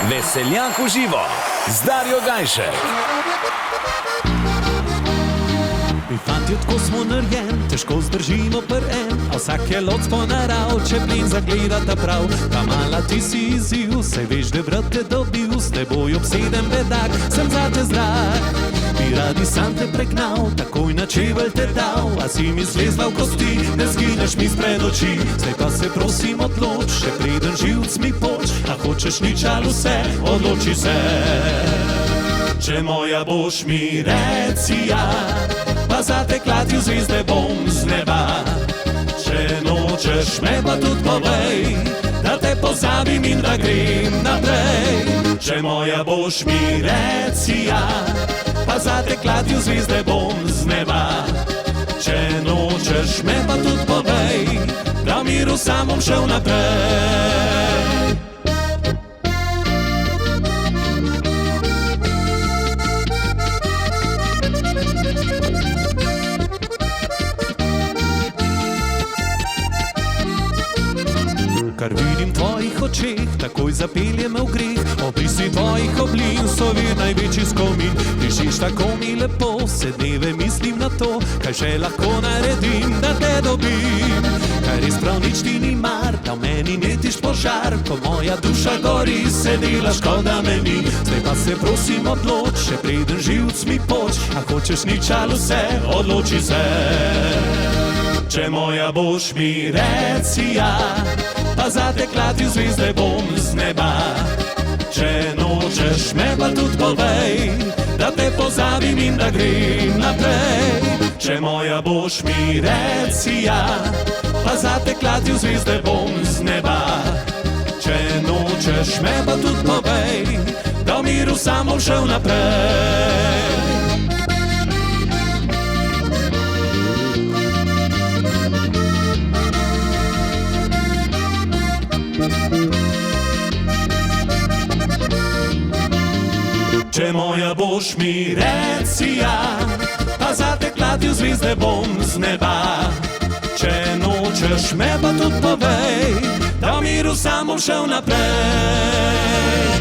Veseljak v živo z Darjo Gajšek. Mi fantje, tako smo narejen, težko zdržimo en, a vsak je loc po narav, če plin zagledata prav. Ta mala ti si izziv, saj veš, da brat te dobil, s teboj obseden bedak, sem zate zdrav. Bi radi sam te pregnal, takoj na čevelj te dal, a si mi zlezla v kosti, ne zgineš mi spred oči. Zdaj pa se prosim odloč, še preden živc mi poč, a hočeš nič ali vse, odloči se. Če moja boš mi reci ja, pa zate klatil zvezde bom z neba. Če nočeš me pa tudi povej, da te pozabim in da grem naprej. Če moja boš mi reci ja, pa zate klatil zvezde bom z neba. Če nočeš me pa tudi povej, da v miru sam bom šel naprej. Kar vidim v tvojih očeh, takoj zapelje me v greh. Obrisi tvojih oblin so vir največji skomin. Dišiš tako mi lepo, vse dneve mislim na to, kaj še lahko naredim, da te dobim. Kaj res prav nič ti ni mar, da v meni netiš požar. Ko moja duša gori, se delaš, kot da me ni. Zdaj pa se prosim odloč, še preden živc mi poč, a hočeš nič ali vse, odloči se. Če moja boš mi reci ja, pa zate klatil zvezde bom z neba. Če nočeš me pa tudi povej, da te pozabim in da grem naprej. Če moja boš mi reci ja, pa zate klatil zvezde bom z neba. Če nočeš me pa tudi povej, da v miru sam bom šel naprej. Če moja boš mi reci ja, pa zate klatil zvezde bom z neba. Če nočeš me pa tudi povej, da v miru sam bom šel naprej.